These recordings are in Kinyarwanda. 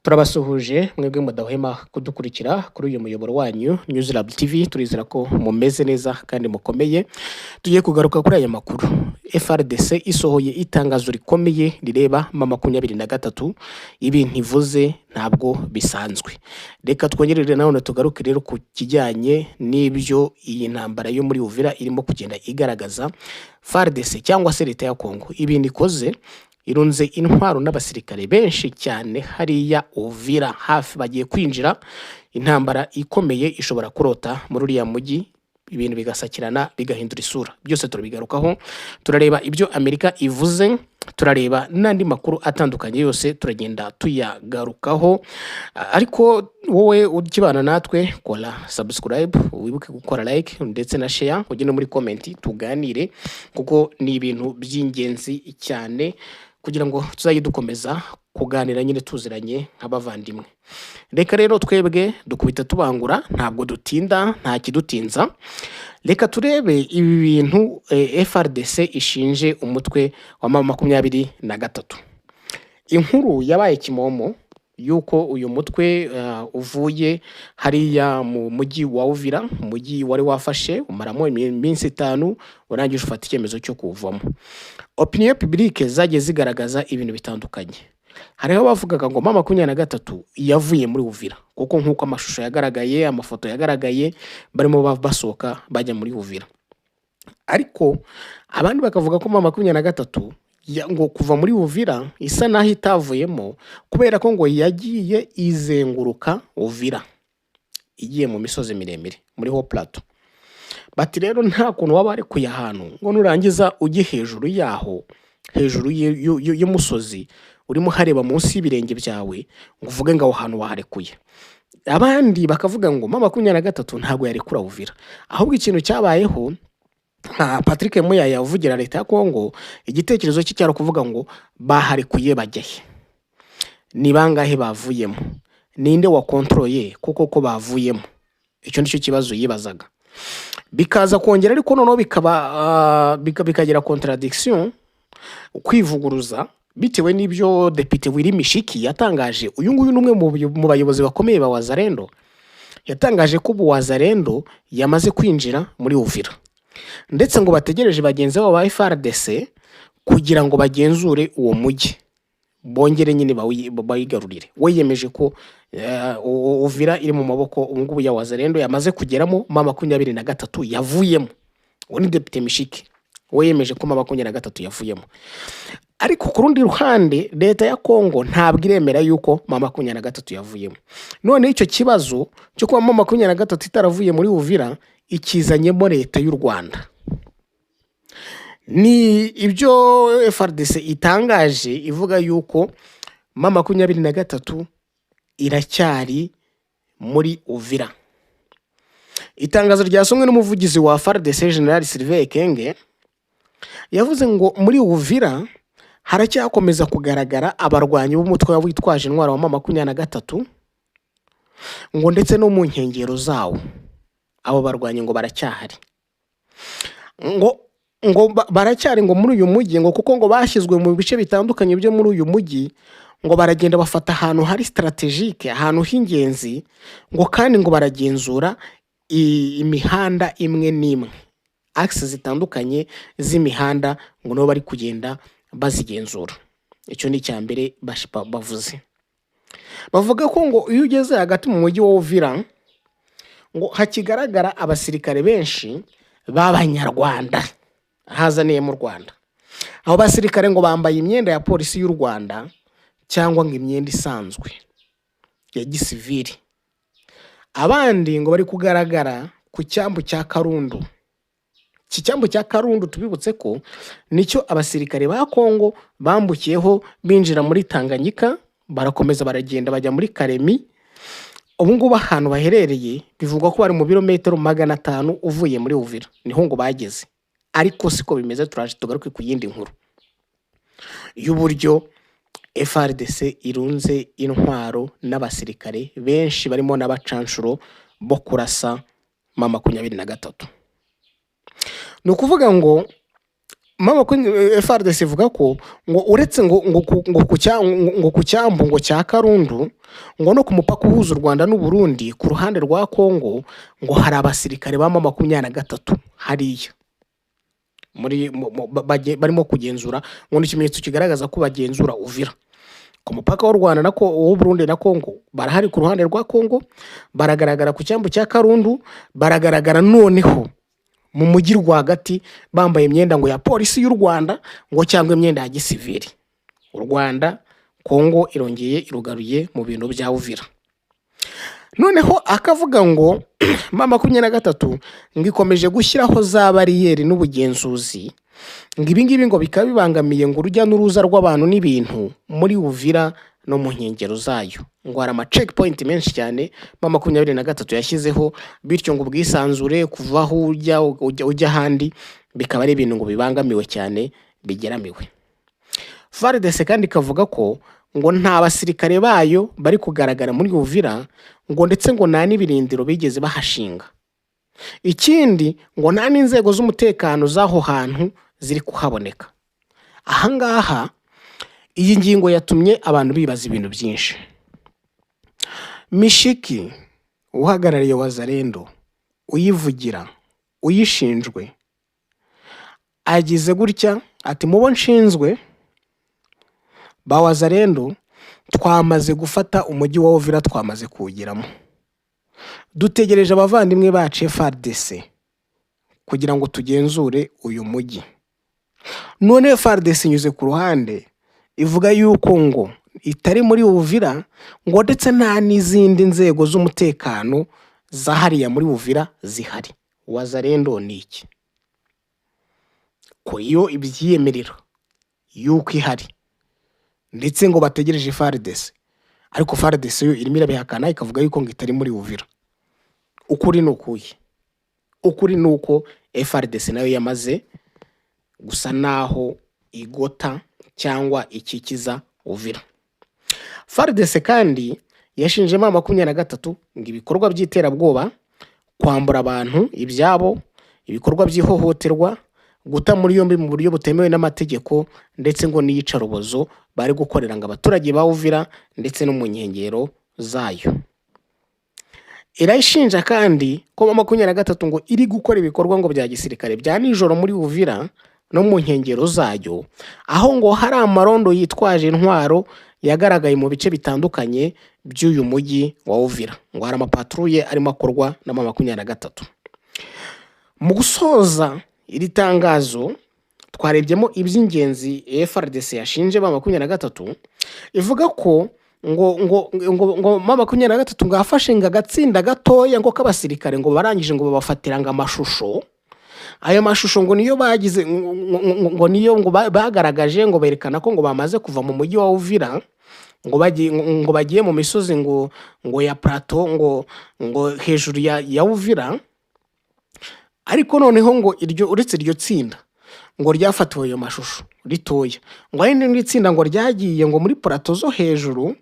Turabasuhuje mwebwe mudahwema kudukurikira kuri uyu muyoboro wanyu Newslab TV, turizera ko mumeze neza kandi mukomeye. Tugiye kugaruka kuri aya makuru. FRDC isohoye itangazo rikomeye rireba M23. Ibi ntivuze ntabwo bisanzwe. Reka twongerere naho tugaruke rero ku kijyanye n'ibyo iyi ntambara yo muri Uvira irimo kugenda igaragaza. FARDC cyangwa se leta ya Kongo ibi nikoze irunze intwaro n'abasirikare benshi cyane hariya Uvira, hafi bagiye kwinjira intambara ikomeye ishobora kurota muri uriya mujyi, ibintu bigasakirana bigahindura isura. Byose turabigarukaho, turareba ibyo Amerika ivuze, turareba n'andi makuru atandukanye, yose turagenda tuyagarukaho. Ariko wowe ukibana natwe, kora subscribe, wibuke gukora like ndetse na share, ugende muri comment tuganire, kuko ni ibintu by'ingenzi cyane kugira ngo tuzajye dukomeza kuganira nyine tuziranye nk'abavandimwe. Reka rero twebwe dukubita tubangura, ntabwo dutinda, nta kidutinza. Reka turebe ibi bintu FRDC ishinje umutwe wa M23. Inkuru yabaye kimomo yuko uyu mutwe uvuye hariya mu mujyi wa Uvira, umujyi wari wafashe umaramo iminsi 5, urangije ufata icyemezo cyo kuvamo. Opinion publique zagiye zigaragaza ibintu bitandukanye. Hariho bavugaga ngo M23 yavuye muri Uvira, kuko nkuko amashusho yagaragaye, amafoto yagaragaye, barimo basohoka bajya muri Uvira. Ariko abandi bakavuga ko M23 ngo kuva muri Uvira isa naho itavuyemo, kubera ko ngo yagiye izenguruka Uvira igiye mu misozi miremire muri ho plateau. Bati rero nta kuntu waba ari kuya ahantu ngo nurangiza ujye hejuru yaho, hejuru y'umusozi urimo hareba munsi y'ibirenge byawe, ngo uvuge ngo aho hantu waharekuye. Abandi bakavuga ngo M23 ntago yarekura Uvira, ahubwo ikintu cyabayeho, Patrick Muyaya uvugira leta ya Kongo, igitekerezo cye cyaro kuvuga ngo baharekuye bajyahe, ni bangahe bavuyemo, ninde wa controle kuko ko bavuyemo. Icyo nicyo kibazo yibazaga, bikaza kongera ariko noneho bikagira contradiction, kwivuguruza, bitewe n'ibyo Depite Willy Mishiki yatangaje. Uyu nguyu numwe mu bayobozi bakomeye ba Wazalendo, yatangaje ko Wazalendo yamaze kwinjira muri Uvira, ndetse ngo bategereje bagenzi babo ba FRDC kugira ngo bagenzure uwo mujyi, bongere nyine bayigarurire. We yemeje ko Uvira iri mu maboko ubungubu ya Wazalendo, yamaze kugeramo M23 yavuyemo. Uwo ni Depite Mishiki, we yemeje ko M23 yavuyemo. Ariko ku rundi ruhande leta ya Kongo ntabwo iremera yuko M23 yavuyemo. None icyo kibazo cyo kuba M23 itaravuye muri Uvira ikizanyemo leta y'u Rwanda, ni ibyo FRDC itangaje ivuga yuko M23 iracyari muri Uvira. Itangazo ryasomwe n'umuvugizi wa FRDC General Sylvain Ekenge yavuze ngo muri Uvira haracyakomeza kugaragara abarwanyi b'umutwe witwaje intwaro wa M23, ngo ndetse no mu nkengero zawo abo barwanyi ngo baracyahari, ngo baracyari ngo muri uyu mujyi, ngo kuko ngo bashyizwe mu bice bitandukanye byo muri uyu mujyi, ngo baragenda bafata ahantu hari strategique, ahantu h'ingenzi, ngo kandi ngo baragenzura imihanda imwe n'imwe, axes zitandukanye z'imihanda, ngo no bari kugenda bazigenzura. Icyo ni cyambere bavuze. Bavuga ko ngo iyo ugeze hagati mu mujyi wa Uvira, ngo hakigaragara abasirikare benshi b'Abanyarwanda hazaniye mu Rwanda. Abo basirikare ngo bambaye imyenda ya polisi y'u Rwanda cyangwa ngo imyenda isanzwe ya gisivili. Abandi ngo bari kugaragara ku cyambu cya Karundu. Iki cyambu cya Karundu tubibutse ko nicyo abasirikare ba Kongo bambukiyeho binjira muri Tanganyika, barakomeza baragenda bajya muri Karemi. Ubu ngubu ahantu baherereye bivugwa ko bari mu birometero 500 uvuye muri Uvira, niho ngo bageze. Ariko siko bimeze, turaje tugaruke ku yindi nkuru y'uburyo FRDC irunze intwaro n'abasirikare benshi barimo n'abacanshuro bo kurasa M23. Ni ukuvuga ngo mama ko FRDC ivuga ko ngo uretse ngo ku cyambu ngo cya Karundu ngo no ku mupaka uhuza u Rwanda n'u Burundi ku ruhande rwa Kongo ngo hari abasirikare ba M23 hariya barimo kugenzura, ngo ni ikimenyetso kigaragaza ko bagenzura Uvira. Ku mupaka w'u Rwanda w'u Burundi na Kongo barahari, ku ruhande rwa Kongo baragaragara, ku cyambu cya Karundu baragaragara, noneho mu mujyi rwagati bambaye imyenda ngo ya polisi y'u Rwanda ngo cyangwa imyenda ya gisivili. U Rwanda Kongo irongeye irugaruye mu bintu bya Uvira. Noneho akavuga ngo M23 ngo ikomeje gushyiraho za bariyeri n'ubugenzuzi, ngo ibingibi ngo bikaba bibangamiye ngo urujya n'uruza rw'abantu n'ibintu muri Uvira no mu nkengero zayo. Ngo hari ama checkpoint menshi cyane M23 yashyizeho, bityo ngo ubwisanzure kuva aho ujya ahandi bikaba ari ibintu ngo bibangamiwe cyane, bigeramiwe. FARDC kandi kavuga ko ngo nta basirikare bayo bari kugaragara muri Uvira, ngo ndetse ngo nta n'ibirindiro bigeze bahashinga. Ikindi ngo nta n'inzego z'umutekano z'aho hantu ziri kuhaboneka. Ahangaha iyi ngingo yatumye abantu bibaza ibintu byinshi. Mishiki uhagarariye Wazalendo, uyivugira, uyishinjwe, agize gutya ati mubo nshinzwe ba Wazalendo twamaze gufata umujyi wa Uvira, twamaze kuwugiramo, dutegereje abavandimwe bacu FARDC kugira ngo tugenzure uyu mujyi. None FARDC inyuze ku ruhande ivuga yuko ngo itari muri Uvira, ngo ndetse nta n'izindi nzego z'umutekano zahariya muri Uvira zihari. Wazalendo ni iki? Ko iyo ibyiyemerera yuko ihari ndetse ngo bategereje FARDC, ariko FARDC yo irimo irabihakana ikavuga yuko ngo itari muri Uvira. Ukuri nukuye? Ukuri nuko FARDC nayo yamaze gusa naho igota cyangwa ikikiza Uvira. FARDC kandi yashinje M23 ngo ibikorwa by'iterabwoba, kwambura abantu ibyabo, ibikorwa by'ihohoterwa, guta muri yombi mu buryo butemewe n'amategeko, ndetse ngo n'iyicarubozo bari gukorera ngo abaturage ba Uvira ndetse no mu nkengero zayo. Irayishinja kandi ko M23 ngo iri gukora ibikorwa ngo bya gisirikare bya nijoro muri Uvira no mu nkengero zayo, aho ngo hari amarondo yitwaje intwaro yagaragaye mu bice bitandukanye by'uyu mujyi wa Uvira. Ngo hari amapatrouille arimo akorwa na M23. Mu gusoza iri tangazo twarebyemo iby'ingenzi FARDC yashinje M23, ivuga ko ngo M23 ngo afashe ngo agatsinda gatoya ngo k'abasirikare ngo barangije ngo babafatira ngo amashusho. Ayo mashusho ngo niyo bagize ngo niyo ngo bagaragaje ngo berekana ko ngo bamaze kuva mu mujyi wa Uvira, ngo bagiye mu misozi ngo ya plateau ngo hejuru ya Uvira. Ariko noneho ngo uretse iryo tsinda ngo ryafatiwe ayo mashusho ritoya, ngo ari n'indi tsinda ngo ryagiye ngo muri plateau zo hejuru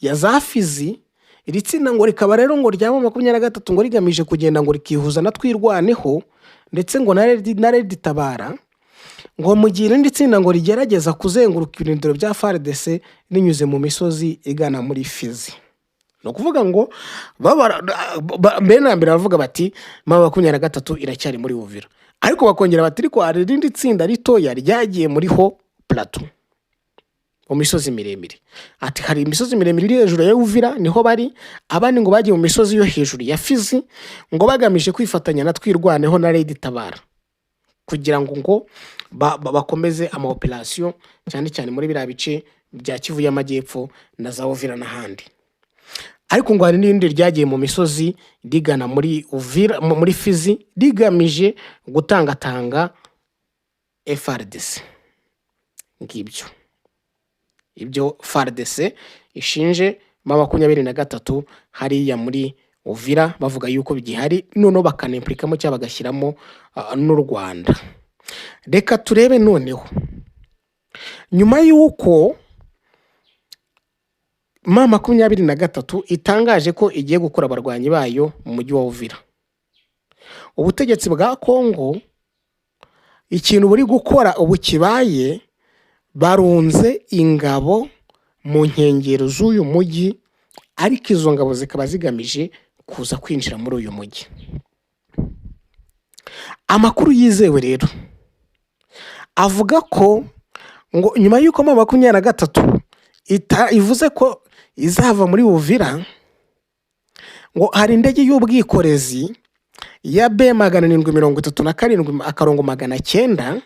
ya za Fizi. Iri tsinda ngo rikaba rero ngo rya M23 ngo rigamije kugenda ngo rikihuza na Twirwaneho ndetse ngo na Red Tabara, ngo mu gihe irindi tsinda ngo rigerageza kuzenguruka ibirindiro bya FARDC rinyuze mu misozi igana muri Fizi. No kuvuga ngo mbere bavuga bati M23 iracyari muri Uvira, ariko bakongera bati ariko hari irindi tsinda ritoya ryagiye muri ho plateau mu misozi miremire. Ati hari imisozi miremire iri hejuru ya Uvira niho bari, abandi ngo bagiye mu misozi yo hejuru ya Fizi ngo bagamije kwifatanya na Twirwaneho na Red Tabara kugira ngo bakomeze ama operation cyane cyane muri biriya bice bya Kivu y'Amajyepfo na za Uvira n'ahandi. Ariko ngo hari n'indi ryagiye mu misozi rigana muri Uvira muri Fizi rigamije gutangatanga FARDC. Ngibyo ibyo FARDC ishinje M23 hariya muri Uvira, bavuga yuko bigihari noneho bakanemplикamo cyangwa bagashyiramo n'u Rwanda. Reka turebe noneho nyuma yuko M23 itangaje ko igiye gukora abarwanyi bayo mu mujyi wa Uvira, ubutegetsi bwa Kongo ikintu buri gukora ubu kibaye barunze ingabo mu nkengero z'uyu mujyi ariko izo ngabo zikaba zigamije kuza kwinjira muri uyu mujyi. Amakuru yizewe rero avuga ko ngo nyuma y'uko M23 ivuze ko izava muri Uvira, ngo hari indege y'ubwikorezi ya B737-900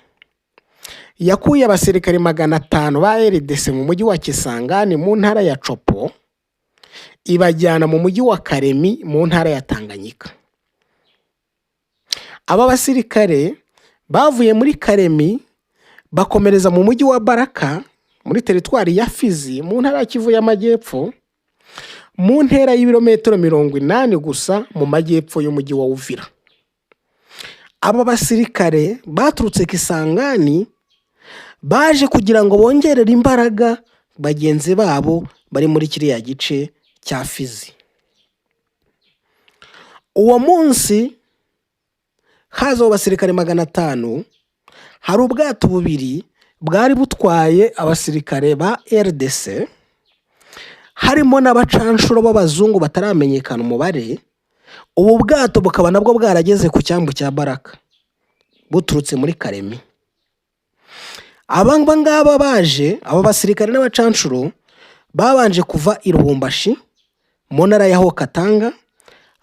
yakuye abasirikare 500 ba RDC mu mujyi wa Kisangani mu ntara ya Chopo ibajyana mu mujyi wa Karemi mu ntara ya Tanganyika. Aba basirikare bavuye muri Karemi bakomereza mu mujyi wa Baraka muri teritwari ya Fizi mu ntara ya Kivu y'Amajyepfo, mu ntera y'ibirometero 80 gusa mu majyepfo y'umujyi wa Uvira. Aba basirikare baturutse Kisangani baje kugira ngo bongerere imbaraga bagenzi babo bari muri kiriya gice cya Fizi. Uwo munsi haza abasirikare 500, hari ubwato bubiri bwari butwaye abasirikare ba RDC, harimo n'abacanshuro b'abazungu bataramenyekana umubare. Ubu bwato bukaba nabwo bwarageze ku cyambu cya Baraka buturutse muri Karemi. Ngaba baje, aba basirikare n'abacanshuro babanje kuva i Lubumbashi mu ntara ya Haut-Katanga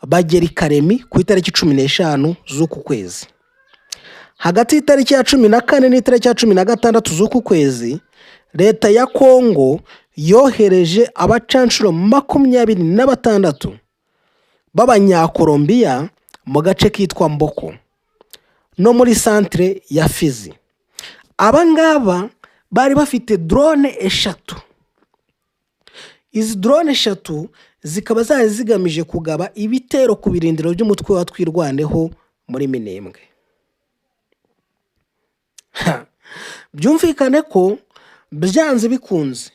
bagera i Karemi ku itariki 15 z'uku kwezi. Hagati y'itariki ya 14 n'itariki ya 16 z'uku kwezi, leta ya Kongo yohereje abacanshuro 26 b'Abanyakolombiya mu gace kitwa Mboko no muri centre ya Fizi. Aba ngaba bari bafite drone 3. Izi drone 3 zikaba zari zigamije kugaba ibitero ku birindiro by'umutwe wa Twirwaneho muri Minembwe. Byumvikane ko byanze bikunze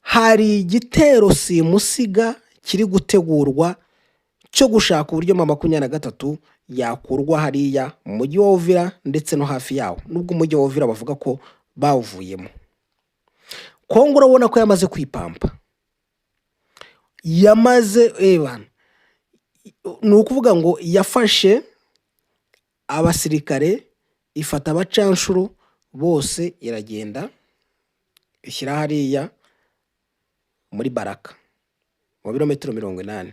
hari igitero simusiga kiri gutegurwa cyo gushaka uburyo M23 yakurwa hariya mu mujyi wa Uvira ndetse no hafi yawo, nubwo umujyi wa Uvira bavuga ko bawuvuyemo. Kongo urabona ko yamaze kwipampa, yamaze ni ukuvuga ngo yafashe abasirikare, ifata abacanshuro bose, iragenda ishyira hariya muri Baraka mu birometero 80.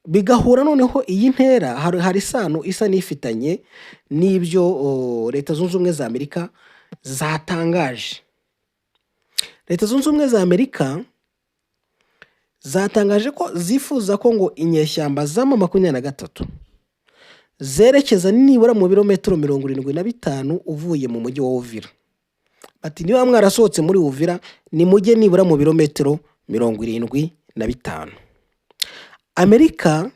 Bigahura noneho iyi ntera hari isano isa n'ifitanye n'ibyo Leta Zunze Ubumwe za Amerika zatangaje. Leta Zunze Ubumwe za Amerika zatangaje ko zifuza ko ngo inyeshyamba za M23 zerekeza nibura mu birometero 75 uvuye mu mujyi wa Uvira. Ati niba mwarasohotse muri Uvira ni mujye nibura mu birometero 75. Amerika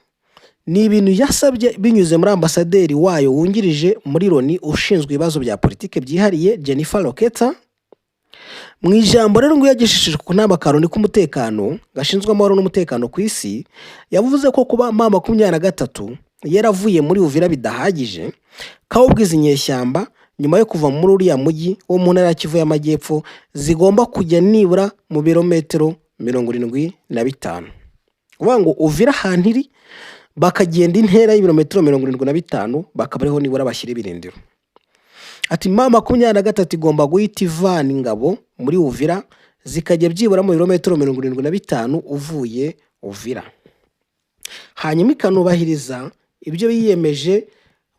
ni ibintu yasabye binyuze muri ambasaderi wayo wungirije muri Loni ushinzwe ibibazo bya politike byihariye Jennifer Loketa. Mu ijambo rero ngo yagishishije ku nama karoni k'umutekano gashinzwe amahoro n'umutekano ku isi, yavuze ko kuba M23 yaravuye muri Uvira bidahagije, kawubwiza inyeshyamba nyuma yo kuva muri uriya mujyi wo mu ntara ya Kivu y'Amajyepfo zigomba kujya nibura mu birometero 75. Uvuga ngo Uvira hantiri bakagenda intera y'ibirometero 75 bakabariho nibura bashyira ibirindiro. Ati M23 igomba guhita ivana ingabo muri Uvira zikajya byibura mu birometero 75 uvuye Uvira, hanyuma ikanubahiriza ibyo yiyemeje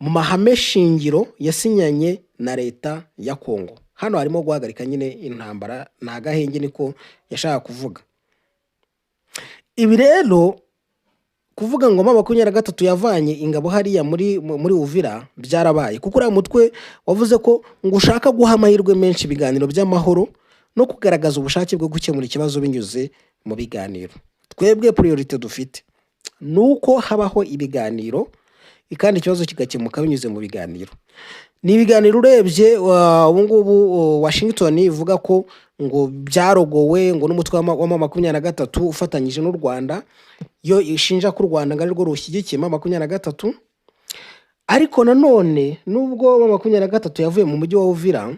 mu mahame shingiro yasinyanye na leta ya Kongo. Hano harimo guhagarika nyine intambara na gahenge niko yashaka kuvuga. Ibi rero kuvuga ngo M23 yavanye ingabo hariya muri Uvira byarabaye, kuko uriya mutwe wavuze ko ngo ushaka guha amahirwe menshi ibiganiro by'amahoro no kugaragaza ubushake bwo gukemura ikibazo binyuze mu biganiro. Twebwe priority dufite nuko habaho ibiganiro kandi ikibazo kigakemuka binyuze mu biganiro. Ni ibiganiro urebye ubu ngubu Washington ivuga ko ngo byarogowe ngo n'umutwe wa M23 ufatanyije n'u Rwanda, yo ishinja ko u Rwanda ngari rwo rushyigikiye M23. Ariko nanone nubwo M23 yavuye mu mujyi wa Uvira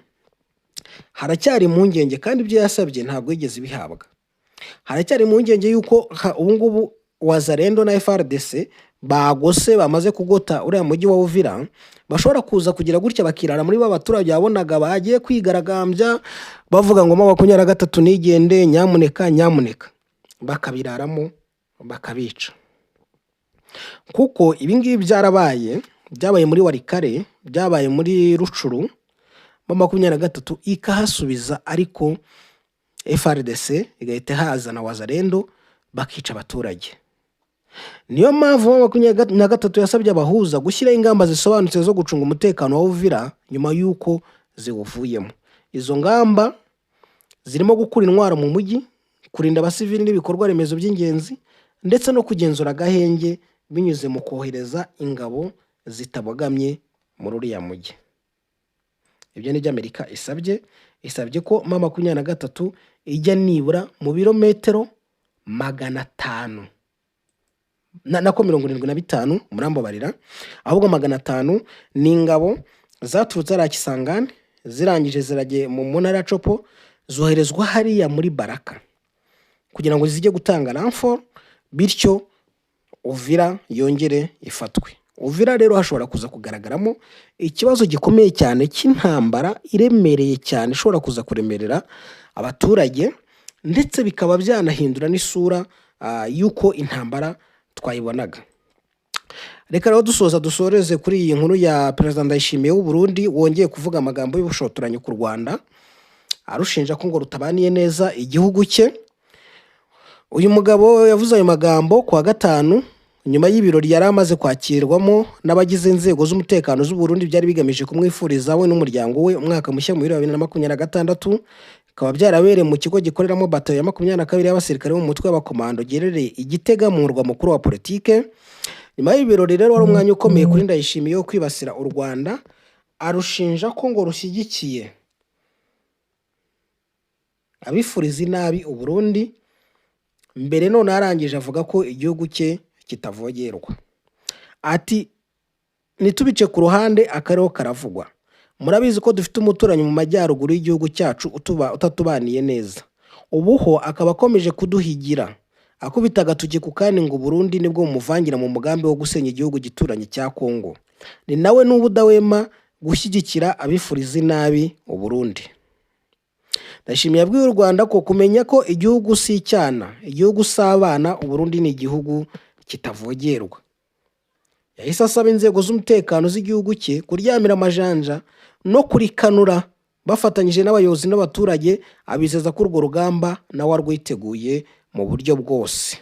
haracyari impungenge kandi ibyo yasabye ntabwo yigeze bihabwa. haracyari impungenge yuko ubu ngubu Wazalendo na FARDC bagose bamaze kugota uriya mujyi wa Uvira, bashobora kuza kugira gutya bakirara muri ba baturage yabonaga bagiye kwigaragambya bavuga ngo 23 nigende nyamuneka, bakabiraramo bakabica. Kuko ibi ngibi byabaye muri Warikare, byabaye muri Rucuru, 23 ikahasubiza, ariko FARDC igahita hazana Wazalendo bakica abaturage. Niyo mpamvu 23 yasabye abahuza gushyira ingamba zisobanutse zo gucunga umutekano wa Uvira nyuma yuko ziwuvuyemo. Izo ngamba zirimo gukura intwaro mu mujyi, kurinda abasivili n'ibikorwa remezo by'ingenzi, ndetse no kugenzura agahenge binyuze mu kohereza ingabo zitabogamye muri uriya mujyi. Ibyo ni byo Amerika isabye ko 23 ijya nibura mu birometero 500 nako 75 murambo barira, ahubwo 500 ni ingabo zaturutse ara Kisangani zirangije ziragiye mu ntara Copo, zoherezwa hariya muri Baraka kugira ngo zijye gutanga ranfort, bityo Uvira yongere ifatwe. Uvira rero hashobora kuza kugaragaramo ikibazo gikomeye cyane cy'intambara iremereye cyane, ishobora kuza kuremerera abaturage, ndetse bikaba byanahindura n'isura yuko intambara twayibonaga. Reka rero dusoreze kuri iyi nkuru ya President Ndayishimiye w'u Burundi wongeye kuvuga amagambo y'ubushotoranyi ku Rwanda, arushinja ko ngo rutabaniye neza igihugu cye. Uyu mugabo yavuze ayo magambo kwa gatanu nyuma y'ibirori yari amaze kwakirwamo n'abagize inzego z'umutekano z'u Burundi byari bigamije kumwifuriza we n'umuryango we umwaka mushya mu 2026. Bikaba byarabereye mu kigo gikoreramo bato ya 22 y'abasirikare bo mu mutwe w'abakomando gerereye Igitega mu murwa mukuru wa politike. Nyuma y'ibirori rero wari umwanya ukomeye kuri Ndayishimiye yo kwibasira u Rwanda, arushinja ko ngo rushyigikiye abifuriza inabi u Burundi. Mbere none arangije avuga ko igihugu cye kitavogerwa. Ati nitubice ku ruhande akarero karavugwa. Murabizi ko dufite umuturanyi mu majyaruguru y'igihugu cyacu utatubaniye neza. Ubuho akaba akomeje kuduhigira, akubita agatuki ku kandi ngo Burundi nibwo muvangira mu mugambi wo gusenya igihugu gituranye cya Kongo. Ni nawe n'ubudawema gushyigikira abifuriza inabi u Burundi. Ndashimiye abwiye u Rwanda ko kumenya ko igihugu si icyana, igihugu sabana, u Burundi ni igihugu kitavogerwa. Yahise asaba inzego z'umutekano z'igihugu cye kuryamira amajanja no kurikanura, bafatanyije n'abayobozi n'abaturage, abizeza ko urwo rugamba nawe arwiteguye mu buryo bwose.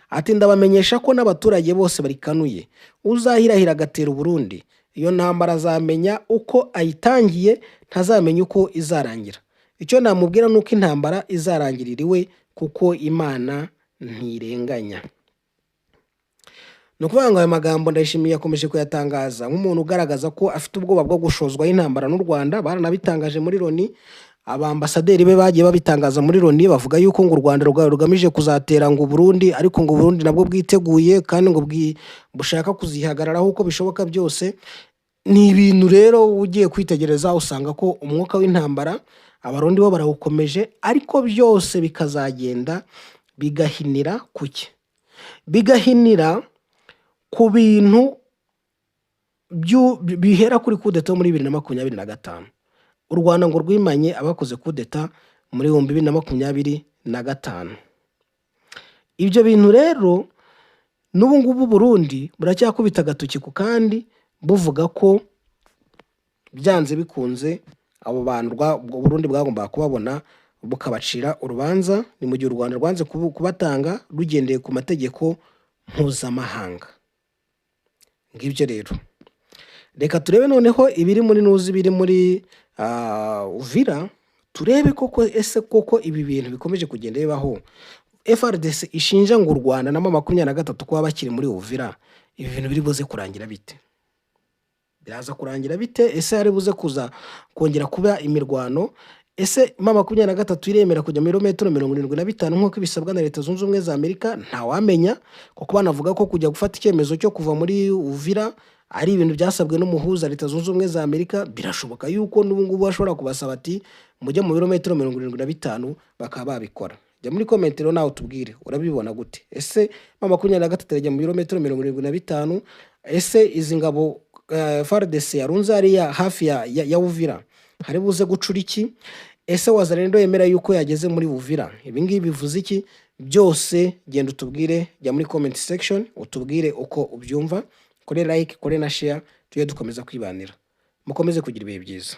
Ati ndabamenyesha ko n'abaturage bose barikanuye, uzahirahira agatera u Burundi iyo ntambara azamenya uko ayitangiye, ntazamenya uko izarangira. Icyo namubwira nuko intambara izarangirira iwe, kuko Imana ntirenganya. Nukuvuga ngo aya magambo Ndayishimiye yakomeje kuyatangaza nk'umuntu ugaragaza ko afite ubwoba bwo gushozwa y'intambara n'u Rwanda. Baranabitangaje muri Loni, abambasaderi be bagiye babitangaza muri Loni, bavuga yuko ngo u Rwanda rugamije kuzatera ngo Burundi, ariko ngo Burundi nabwo bwiteguye kandi ngo bushaka kuzihagararaho uko bishoboka byose. Ni ibintu rero ugiye kwitegereza usanga ko umwuka w'intambara Abarundi bo barawukomeje, ariko byose bikazagenda bigahinira kuki? Bigahinira ku bintu bihera kuri kudeta muri 2025. U Rwanda ngo rwimanye abakoze kudeta muri 2025. Ibyo bintu rero n'ubu ngubu Burundi buracyakubita agatuki ku kandi buvuga ko byanze bikunze abo bantu Burundi bwagomba kubabona bukabacira urubanza. Ni mu gihe u Rwanda rwanze kubatanga rugendeye ku mategeko mpuzamahanga. Ngibyo rero, reka turebe noneho ibiri muri nuzi biri muri Uvira, turebe koko ese koko ibi bintu bikomeje kugenda bibaho. FARDC ishinja ngo u Rwanda na 23 kuba bakiri muri Uvira. Ibi bintu biri buze kurangira bite? Biraza kurangira bite? Ese hari buze kuza kongera kuba imirwano? Ese 23 iremera kujya mu birometero 75 nk'uko bisabwa na Leta Zunze Ubumwe za Amerika? Nta wamenya, kuko banavuga ko kujya gufata icyemezo cyo kuva muri Uvira ari ibintu byasabwe n'umuhuza Leta Zunze Ubumwe za Amerika. Birashoboka yuko n'ubu ngubu bashobora kubasaba ati mujye mu birometero 75 bakaba babikora. jya muri comment rero nawe tubwire urabibona gute. Ese M23 irajya mu birometero 75? Ese izi ngabo FARDC yarunze hariya hafi ya Uvira hari buze gucura iki? Ese Wazalendo yemera yuko yageze muri Uvira? Ibi ngibi bivuze iki? Byose genda utubwire, jya muri comment section utubwire uko ubyumva. Kore like, kore na share, tujye dukomeza kwibanira. Mukomeze kugira ibihe byiza.